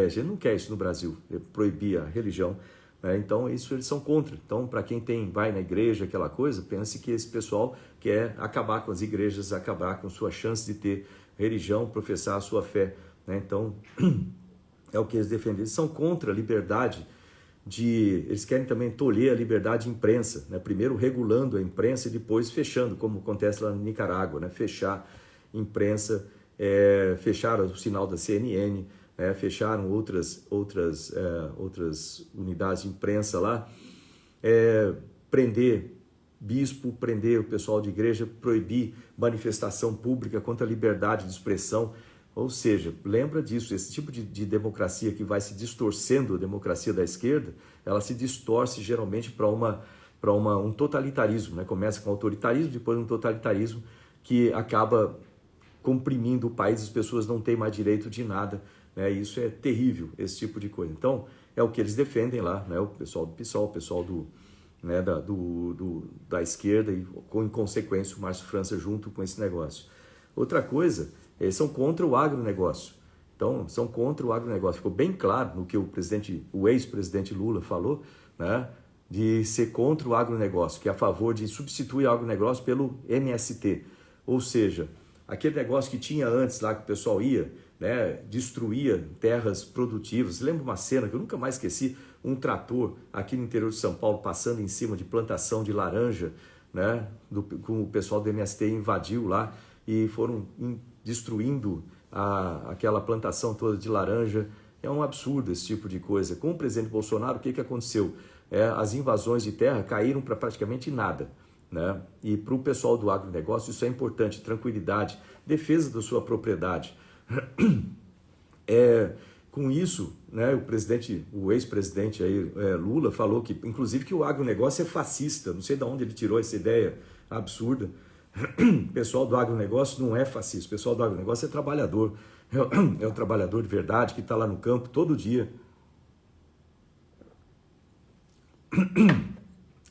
a gente não quer isso no Brasil, proibir a religião, né? Então, isso eles são contra. Então, para quem vai na igreja, aquela coisa, pense que esse pessoal quer acabar com as igrejas, acabar com sua chance de ter religião, professar a sua fé, né? Então, é o que eles defendem. Eles são contra a liberdade eles querem também tolher a liberdade de imprensa, né? Primeiro regulando a imprensa e depois fechando, como acontece lá na Nicarágua, né? Fechar imprensa, fecharam o sinal da CNN, né? Fecharam outras unidades de imprensa lá, prender bispo, prender o pessoal de igreja, proibir manifestação pública contra a liberdade de expressão. Ou seja, lembra disso, esse tipo de democracia que vai se distorcendo, a democracia da esquerda, ela se distorce geralmente para um totalitarismo, né? Começa com autoritarismo, depois um totalitarismo que acaba comprimindo o país, as pessoas não têm mais direito de nada, né? Isso é terrível, esse tipo de coisa. Então, é o que eles defendem lá, né? O pessoal do PSOL, o pessoal da esquerda e, em consequência, o Márcio França junto com esse negócio. Outra coisa, eles são contra o agronegócio. Então, são contra o agronegócio. Ficou bem claro no que o ex-presidente Lula falou, né, de ser contra o agronegócio, que é a favor de substituir o agronegócio pelo MST. Ou seja, aquele negócio que tinha antes lá, que o pessoal ia, né, destruía terras produtivas. Lembra uma cena que eu nunca mais esqueci, um trator aqui no interior de São Paulo passando em cima de plantação de laranja, né, com o pessoal do MST invadiu lá e foram destruindo aquela plantação toda de laranja. É um absurdo esse tipo de coisa. Com o presidente Bolsonaro, o que aconteceu? As invasões de terra caíram para praticamente nada, né? E para o pessoal do agronegócio isso é importante, tranquilidade, defesa da sua propriedade. Com isso, né, o ex-presidente aí, Lula falou que, inclusive, que o agronegócio é fascista. Não sei de onde ele tirou essa ideia absurda. O pessoal do agronegócio não é fascista, o pessoal do agronegócio é trabalhador, é um trabalhador de verdade que está lá no campo todo dia,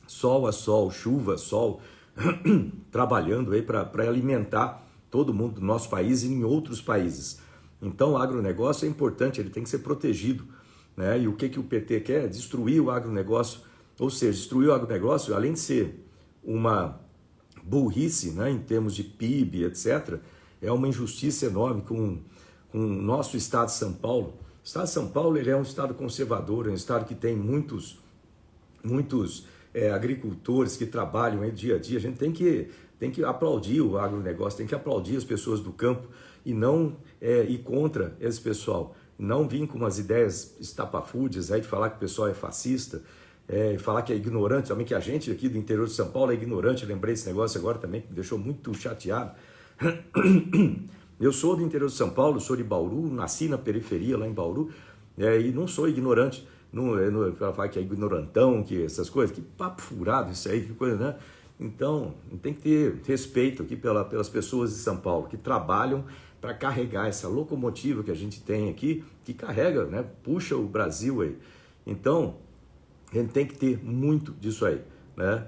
sol a sol, chuva a sol, trabalhando aí para alimentar todo mundo do nosso país e em outros países. Então o agronegócio é importante, ele tem que ser protegido, né? E o que o PT quer? Destruir o agronegócio, ou seja, destruir o agronegócio, além de ser uma burrice, né, em termos de PIB, etc., é uma injustiça enorme com o nosso estado de São Paulo. O estado de São Paulo ele é um estado conservador, é um estado que tem muitos agricultores que trabalham aí dia a dia. A gente tem que aplaudir o agronegócio, tem que aplaudir as pessoas do campo e não ir contra esse pessoal. Não vir com umas ideias estapafúrdias aí de falar que o pessoal é fascista, falar que é ignorante, também que a gente aqui do interior de São Paulo é ignorante. Lembrei desse negócio agora também, que me deixou muito chateado. Eu sou do interior de São Paulo, sou de Bauru, nasci na periferia lá em Bauru, e não sou ignorante. Não falar que é ignorantão, que essas coisas, que papo furado isso aí, que coisa, né? Então, tem que ter respeito aqui pelas pessoas de São Paulo, que trabalham para carregar essa locomotiva que a gente tem aqui, que carrega, né? Puxa o Brasil aí. Então, a gente tem que ter muito disso aí, né?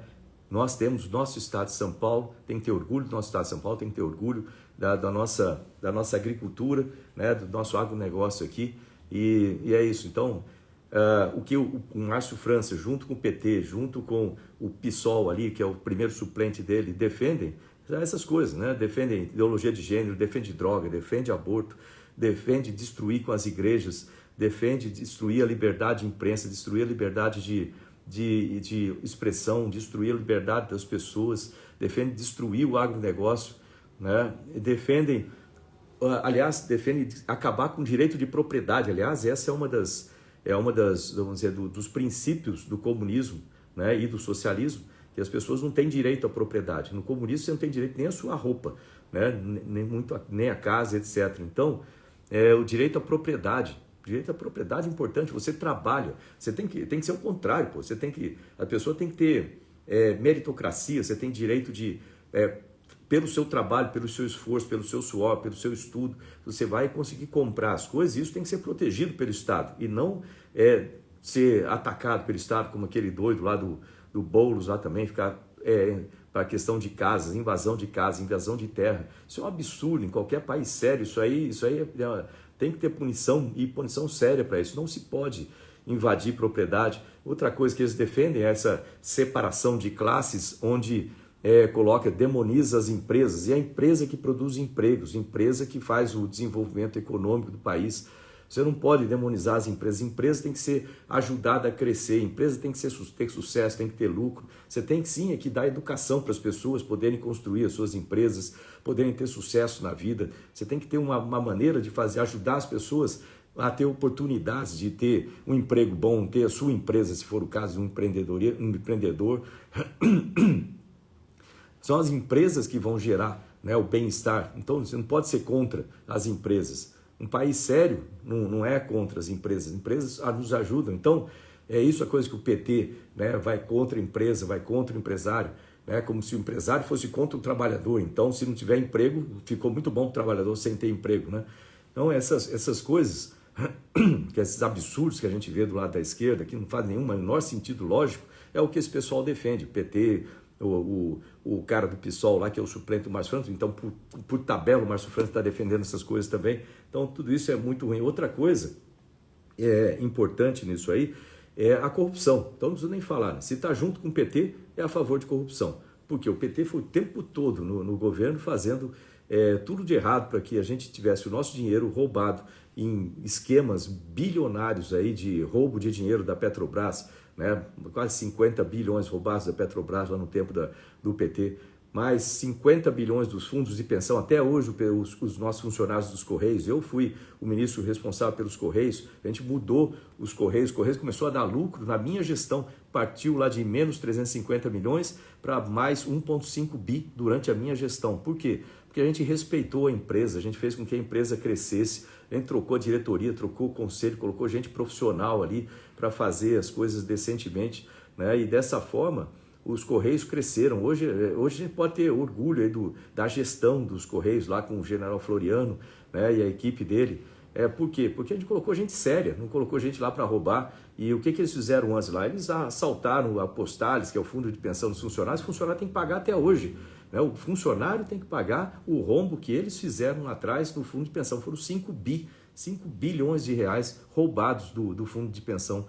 Nós temos o nosso estado de São Paulo, tem que ter orgulho do nosso estado de São Paulo, tem que ter orgulho da nossa agricultura, né? Do nosso agronegócio aqui, e é isso. Então, o que o Márcio França, junto com o PT, junto com o PSOL ali, que é o primeiro suplente dele, defendem essas coisas, né? Defendem ideologia de gênero, defende droga, defende aborto, defende destruir com as igrejas, defende destruir a liberdade de imprensa, destruir a liberdade de expressão, destruir a liberdade das pessoas, defendem destruir o agronegócio, né? Defendem acabar com o direito de propriedade. Aliás, essa é uma das vamos dizer, dos princípios do comunismo, né, e do socialismo, que as pessoas não têm direito à propriedade. No comunismo você não tem direito nem à sua roupa, né, nem a casa, etc. Então, o direito à propriedade. Direito à propriedade é importante. Você trabalha, você tem que ser o contrário, pô. A pessoa tem que ter meritocracia. Você tem direito de pelo seu trabalho, pelo seu esforço, pelo seu suor, pelo seu estudo, você vai conseguir comprar as coisas, e isso tem que ser protegido pelo Estado, e não ser atacado pelo Estado, como aquele doido lá do Boulos, lá também, ficar para a questão de casas, invasão de casas, invasão de terra. Isso é um absurdo em qualquer país sério. Isso aí tem que ter punição, e punição séria para isso. Não se pode invadir propriedade. Outra coisa que eles defendem é essa separação de classes, onde demoniza as empresas, e a empresa que produz empregos, empresa que faz o desenvolvimento econômico do país. Você não pode demonizar as empresas. Empresa tem que ser ajudada a crescer, empresa tem que ter sucesso, tem que ter lucro. Você tem que sim que dar educação para as pessoas poderem construir as suas empresas, poderem ter sucesso na vida. Você tem que ter uma maneira de ajudar as pessoas a ter oportunidades de ter um emprego bom, ter a sua empresa, se for o caso de um empreendedor. São as empresas que vão gerar, né, o bem-estar. Então você não pode ser contra as empresas. Um país sério não é contra as empresas nos ajudam. Então, é isso a coisa que o PT, né, vai contra a empresa, vai contra o empresário, né, como se o empresário fosse contra o trabalhador. Então, se não tiver emprego, ficou muito bom para o trabalhador sem ter emprego, né? Então, essas coisas, esses absurdos que a gente vê do lado da esquerda, que não faz nenhum menor sentido lógico, é o que esse pessoal defende. O PT, o cara do PSOL lá, que é o suplente do Márcio França, então por tabela o Márcio França está defendendo essas coisas também. Então tudo isso é muito ruim. Outra coisa importante nisso aí é a corrupção. Então não preciso nem falar, né? Se está junto com o PT, é a favor de corrupção, porque o PT foi o tempo todo no governo fazendo tudo de errado para que a gente tivesse o nosso dinheiro roubado em esquemas bilionários aí de roubo de dinheiro da Petrobras, né? Quase 50 bilhões roubados da Petrobras lá no tempo do PT, mais 50 bilhões dos fundos de pensão. Até hoje os nossos funcionários dos Correios, eu fui o ministro responsável pelos Correios, a gente mudou os Correios começou a dar lucro na minha gestão, partiu lá de menos 350 milhões para mais 1,5 bi durante a minha gestão. Por quê? Porque a gente respeitou a empresa, a gente fez com que a empresa crescesse, a gente trocou a diretoria, trocou o conselho, colocou gente profissional ali para fazer as coisas decentemente, né? E dessa forma os Correios cresceram. Hoje a gente pode ter orgulho aí da gestão dos Correios lá com o General Floriano, né, e a equipe dele. Por quê? Porque a gente colocou gente séria, não colocou gente lá para roubar. E o que eles fizeram antes lá? Eles assaltaram a Postales, que é o fundo de pensão dos funcionários. O funcionário tem que pagar até hoje, né? O funcionário tem que pagar o rombo que eles fizeram lá atrás no fundo de pensão. Foram 5 bilhões de reais roubados do fundo de pensão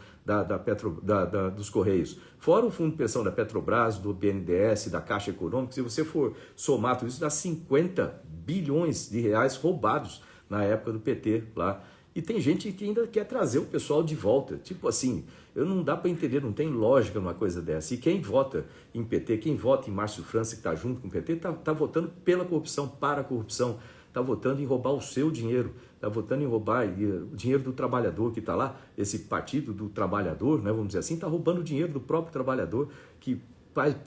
dos Correios. Fora o fundo de pensão da Petrobras, do BNDES, da Caixa Econômica, se você for somar tudo isso, dá 50 bilhões de reais roubados na época do PT lá. E tem gente que ainda quer trazer o pessoal de volta. Tipo assim, não dá para entender, não tem lógica numa coisa dessa. E quem vota em PT, quem vota em Márcio França, que está junto com o PT, está votando pela corrupção, para a corrupção. Está votando em roubar o seu dinheiro, está votando em roubar o dinheiro do trabalhador que está lá, esse partido do trabalhador, né, vamos dizer assim, está roubando o dinheiro do próprio trabalhador, que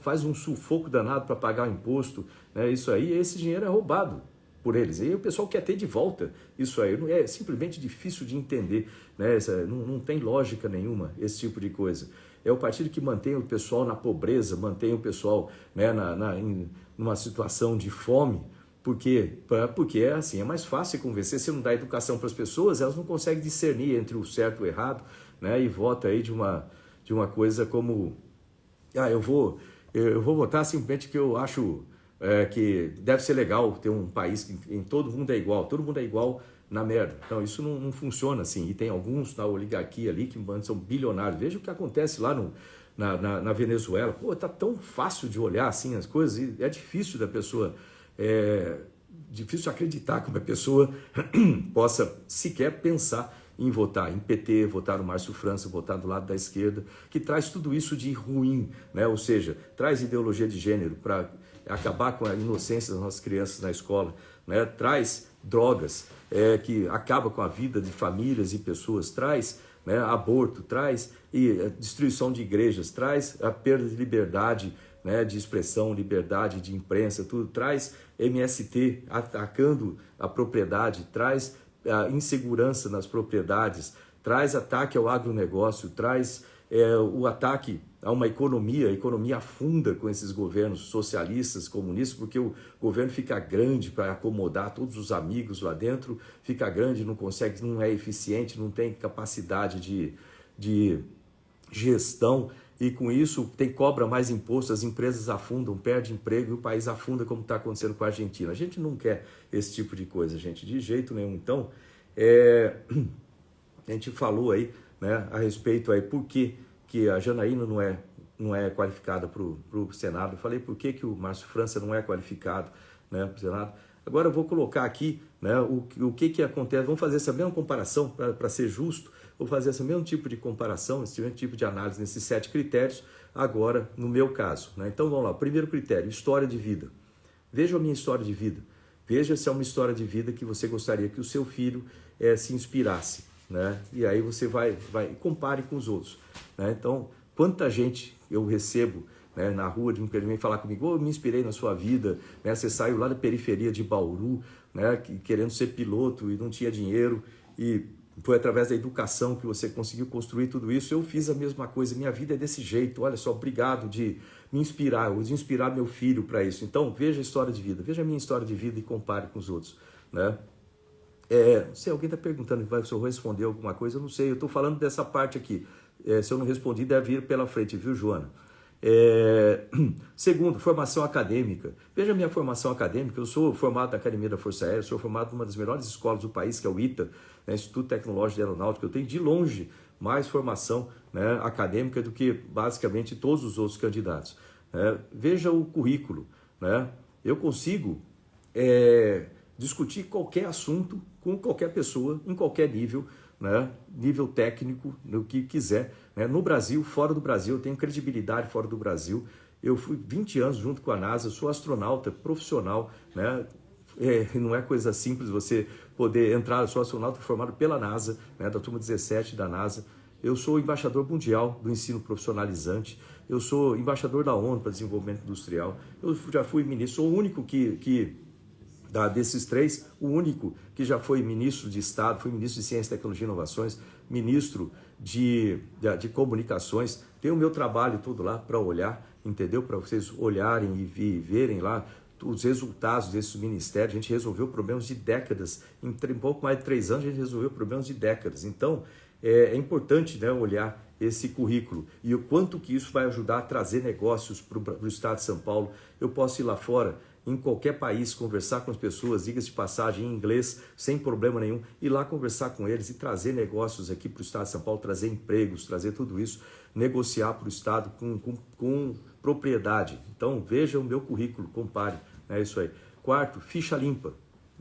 faz um sufoco danado para pagar o imposto, né, isso aí, esse dinheiro é roubado por eles. E aí o pessoal quer ter de volta isso aí. É simplesmente difícil de entender, né? Não tem lógica nenhuma esse tipo de coisa. É o partido que mantém o pessoal na pobreza, mantém o pessoal, né, numa situação de fome. Por quê? Porque é assim, é mais fácil convencer. Se não dá educação para as pessoas, elas não conseguem discernir entre o certo e o errado, né? E vota aí de uma coisa como eu vou votar simplesmente que eu acho que deve ser legal ter um país em todo mundo é igual na merda. Então isso não funciona assim. E tem alguns na oligarquia ali que são bilionários. Veja o que acontece lá na Venezuela. Pô, tá tão fácil de olhar assim as coisas, e é difícil da pessoa, difícil acreditar que uma pessoa possa sequer pensar em votar em PT, votar no Márcio França, votar do lado da esquerda, que traz tudo isso de ruim, né? Ou seja, traz ideologia de gênero para acabar com a inocência das nossas crianças na escola, né? Traz drogas, que acaba com a vida de famílias e pessoas, traz, né, aborto, traz destruição de igrejas, traz a perda de liberdade, né, de expressão, liberdade de imprensa, tudo, traz MST atacando a propriedade, traz a insegurança nas propriedades, traz ataque ao agronegócio, traz o ataque a uma economia, a economia afunda com esses governos socialistas, comunistas, porque o governo fica grande para acomodar todos os amigos lá dentro, fica grande, não consegue, não é eficiente, não tem capacidade de gestão, e com isso cobra mais imposto, as empresas afundam, perdem emprego e o país afunda, como está acontecendo com a Argentina. A gente não quer esse tipo de coisa, gente, de jeito nenhum. Então, a gente falou aí, né, a respeito aí, por que a Janaína não é qualificada para o Senado. Eu falei por que o Márcio França não é qualificado, né, para o Senado. Agora eu vou colocar aqui, né, o que acontece. Vamos fazer essa mesma comparação, para ser justo, vou fazer esse mesmo tipo de comparação, esse mesmo tipo de análise nesses 7 critérios, agora no meu caso, né? Então vamos lá, primeiro critério, história de vida. Veja a minha história de vida. Veja se é uma história de vida que você gostaria que o seu filho se inspirasse, né? E aí você vai compare com os outros, né? Então, quanta gente eu recebo, né, na rua de um vem falar comigo, eu me inspirei na sua vida, né? Você saiu lá da periferia de Bauru, né, querendo ser piloto e não tinha dinheiro, e foi através da educação que você conseguiu construir tudo isso. Eu fiz a mesma coisa, minha vida é desse jeito, olha só, obrigado de me inspirar, ou de inspirar meu filho para isso. Então, veja a história de vida, veja a minha história de vida e compare com os outros, né? Não sei, alguém está perguntando se eu vou responder alguma coisa, eu não sei, eu estou falando dessa parte aqui. Se eu não respondi, deve vir pela frente, viu, Joana? Segundo, formação acadêmica. Veja a minha formação acadêmica. Eu sou formado na Academia da Força Aérea, sou formado numa das melhores escolas do país, que é o ITA, né, Instituto Tecnológico de Aeronáutica. Eu tenho de longe mais formação, né, acadêmica do que basicamente todos os outros candidatos. Veja o currículo, né? Eu consigo discutir qualquer assunto com qualquer pessoa, em qualquer nível, né? Nível técnico, no que quiser, né? No Brasil, fora do Brasil, eu tenho credibilidade fora do Brasil. Eu fui 20 anos junto com a NASA, sou astronauta profissional, né? Não é coisa simples você poder entrar, eu sou astronauta formado pela NASA, né? Da turma 17 da NASA. Eu sou embaixador mundial do ensino profissionalizante, eu sou embaixador da ONU para desenvolvimento industrial, eu já fui ministro, sou o único desses 3, o único que já foi ministro de Estado, fui ministro de Ciência, Tecnologia e Inovações, ministro de comunicações, tenho o meu trabalho todo lá para olhar, entendeu? Para vocês olharem e verem lá os resultados desses ministérios. A gente resolveu problemas de décadas, em pouco mais de 3 anos a gente resolveu problemas de décadas. Então, é importante, né, olhar esse currículo e o quanto que isso vai ajudar a trazer negócios para o estado de São Paulo. Eu posso ir lá fora, em qualquer país, conversar com as pessoas, diga-se de passagem, em inglês, sem problema nenhum, ir lá conversar com eles e trazer negócios aqui para o estado de São Paulo, trazer empregos, trazer tudo isso, negociar para o estado com propriedade. Então, veja o meu currículo, compare, é isso aí. Quarto, ficha limpa.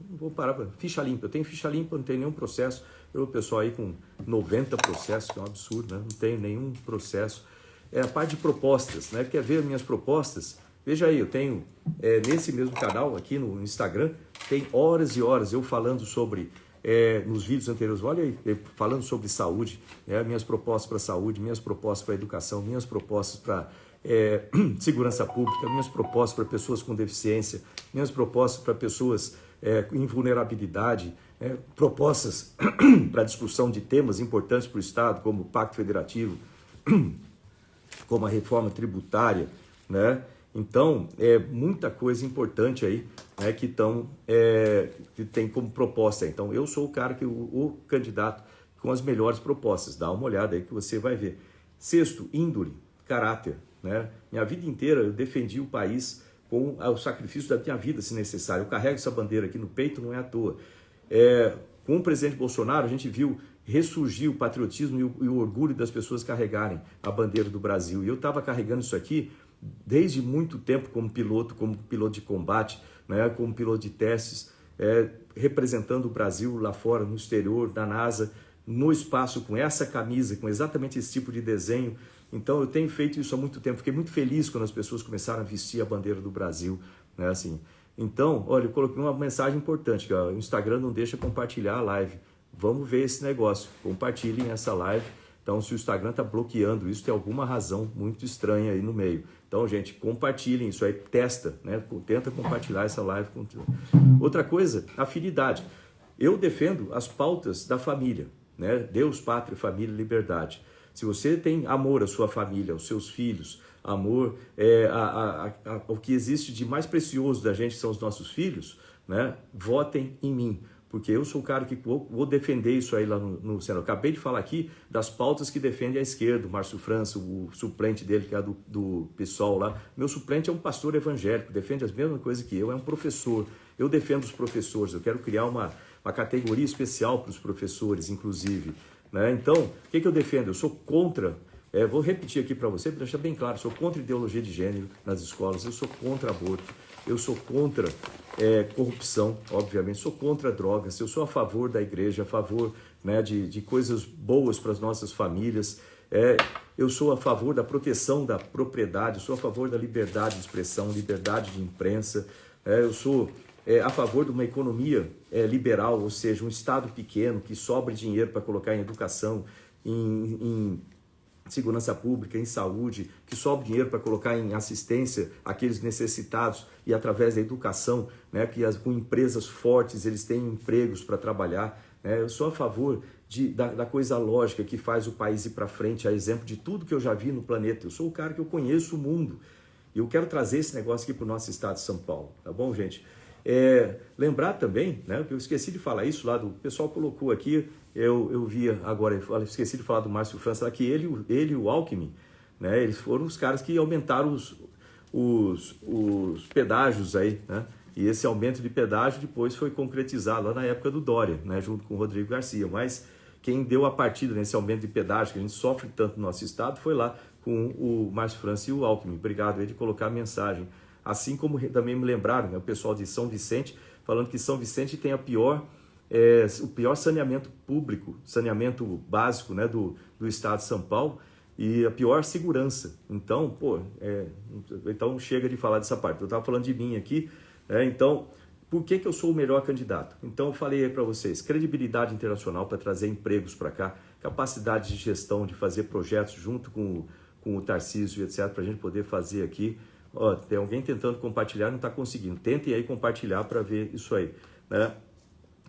Vou parar para ficha limpa. Eu tenho ficha limpa, não tenho nenhum processo. Eu, pessoal aí com 90 processos, que é um absurdo, né? Não tenho nenhum processo. A parte de propostas, né? Quer ver minhas propostas? Veja aí, eu tenho nesse mesmo canal aqui no Instagram, tem horas e horas eu falando sobre, nos vídeos anteriores, olha aí, falando sobre saúde, minhas propostas para saúde, minhas propostas para educação, minhas propostas para segurança pública, minhas propostas para pessoas com deficiência, minhas propostas para pessoas em vulnerabilidade, propostas para discussão de temas importantes para o Estado, como o Pacto Federativo, como a reforma tributária, né? Então, muita coisa importante aí, né, que tem como proposta. Então, eu sou o cara, o candidato com as melhores propostas. Dá uma olhada aí que você vai ver. Sexto, índole, caráter, né? Minha vida inteira eu defendi o país com o sacrifício da minha vida, se necessário. Eu carrego essa bandeira aqui no peito, não é à toa. Com o presidente Bolsonaro, a gente viu ressurgir o patriotismo e o orgulho das pessoas carregarem a bandeira do Brasil. E eu estava carregando isso aqui desde muito tempo como piloto de combate, né, como piloto de testes, representando o Brasil lá fora, no exterior, da NASA, no espaço com essa camisa, com exatamente esse tipo de desenho. Então eu tenho feito isso há muito tempo, fiquei muito feliz quando as pessoas começaram a vestir a bandeira do Brasil, né, assim. Então, olha, eu coloquei uma mensagem importante, que ó, o Instagram não deixa compartilhar a live. Vamos ver esse negócio, compartilhem essa live. Então, se o Instagram está bloqueando isso, tem alguma razão muito estranha aí no meio. Então, gente, compartilhem isso aí, testa, né? Tenta compartilhar essa live. Outra coisa, afinidade. Eu defendo as pautas da família, né? Deus, pátria, família, liberdade. Se você tem amor à sua família, aos seus filhos, amor, o que existe de mais precioso da gente são os nossos filhos, né? Votem em mim, porque eu sou o cara que vou defender isso aí lá no Senado. Eu acabei de falar aqui das pautas que defende a esquerda, o Márcio França, o suplente dele, que é do PSOL lá. Meu suplente é um pastor evangélico, defende as mesmas coisas que eu, é um professor. Eu defendo os professores, eu quero criar uma categoria especial para os professores, inclusive, né? Então, o que eu defendo? Eu sou contra... vou repetir aqui para você, para deixar bem claro, sou contra ideologia de gênero nas escolas, eu sou contra aborto, eu sou contra corrupção, obviamente, sou contra drogas, eu sou a favor da igreja, a favor, né, de coisas boas para as nossas famílias, eu sou a favor da proteção da propriedade, eu sou a favor da liberdade de expressão, liberdade de imprensa, eu sou a favor de uma economia liberal, ou seja, um Estado pequeno que sobre dinheiro para colocar em educação, em segurança pública, em saúde, que sobra dinheiro para colocar em assistência àqueles necessitados e através da educação, né, que com empresas fortes eles têm empregos para trabalhar, né? Eu sou a favor da coisa lógica que faz o país ir para frente, a exemplo de tudo que eu já vi no planeta. Eu sou o cara que eu conheço o mundo e eu quero trazer esse negócio aqui para o nosso estado de São Paulo, tá bom, gente? Lembrar também, né, que eu esqueci de falar isso lá, o pessoal colocou aqui, eu via agora, eu esqueci de falar do Márcio França, que ele e o Alckmin, né, eles foram os caras que aumentaram os pedágios aí, né, e esse aumento de pedágio depois foi concretizado lá na época do Dória, né, junto com o Rodrigo Garcia, mas quem deu a partida nesse aumento de pedágio que a gente sofre tanto no nosso estado foi lá com o Márcio França e o Alckmin. Obrigado aí de colocar a mensagem. Assim como também me lembraram, né, o pessoal de São Vicente, falando que São Vicente tem o pior saneamento público, saneamento básico, né, do estado de São Paulo e a pior segurança. Então, então chega de falar dessa parte. Eu estava falando de mim aqui, então, por que eu sou o melhor candidato? Então, eu falei aí para vocês, credibilidade internacional para trazer empregos para cá, capacidade de gestão, de fazer projetos junto com o Tarcísio, etc., para a gente poder fazer aqui. Tem alguém tentando compartilhar, não está conseguindo. Tentem aí compartilhar para ver isso aí, né?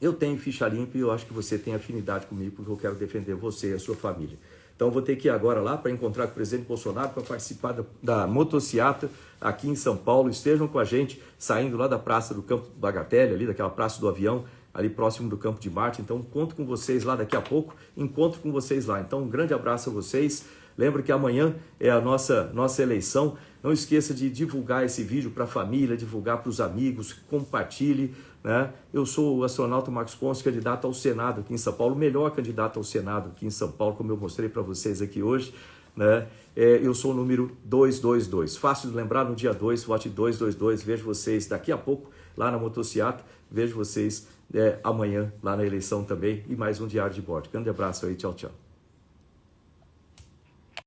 Eu tenho ficha limpa e eu acho que você tem afinidade comigo porque eu quero defender você e a sua família. Então vou ter que ir agora lá para encontrar com o presidente Bolsonaro para participar da motociata aqui em São Paulo. Estejam com a gente, saindo lá da Praça do Campo Bagatelle, ali daquela Praça do Avião, ali próximo do Campo de Marte. Então conto com vocês lá daqui a pouco, encontro com vocês lá. Então um grande abraço a vocês. Lembra que amanhã é a nossa eleição. Não esqueça de divulgar esse vídeo para a família, divulgar para os amigos, compartilhe, né? Eu sou o astronauta Marcos Pontes, candidato ao Senado aqui em São Paulo, o melhor candidato ao Senado aqui em São Paulo, como eu mostrei para vocês aqui hoje, né? Eu sou o número 222. Fácil de lembrar, no dia 2, vote 222. Vejo vocês daqui a pouco lá na motociata. Vejo vocês amanhã lá na eleição também e mais um Diário de Bordo. Grande abraço aí, tchau, tchau.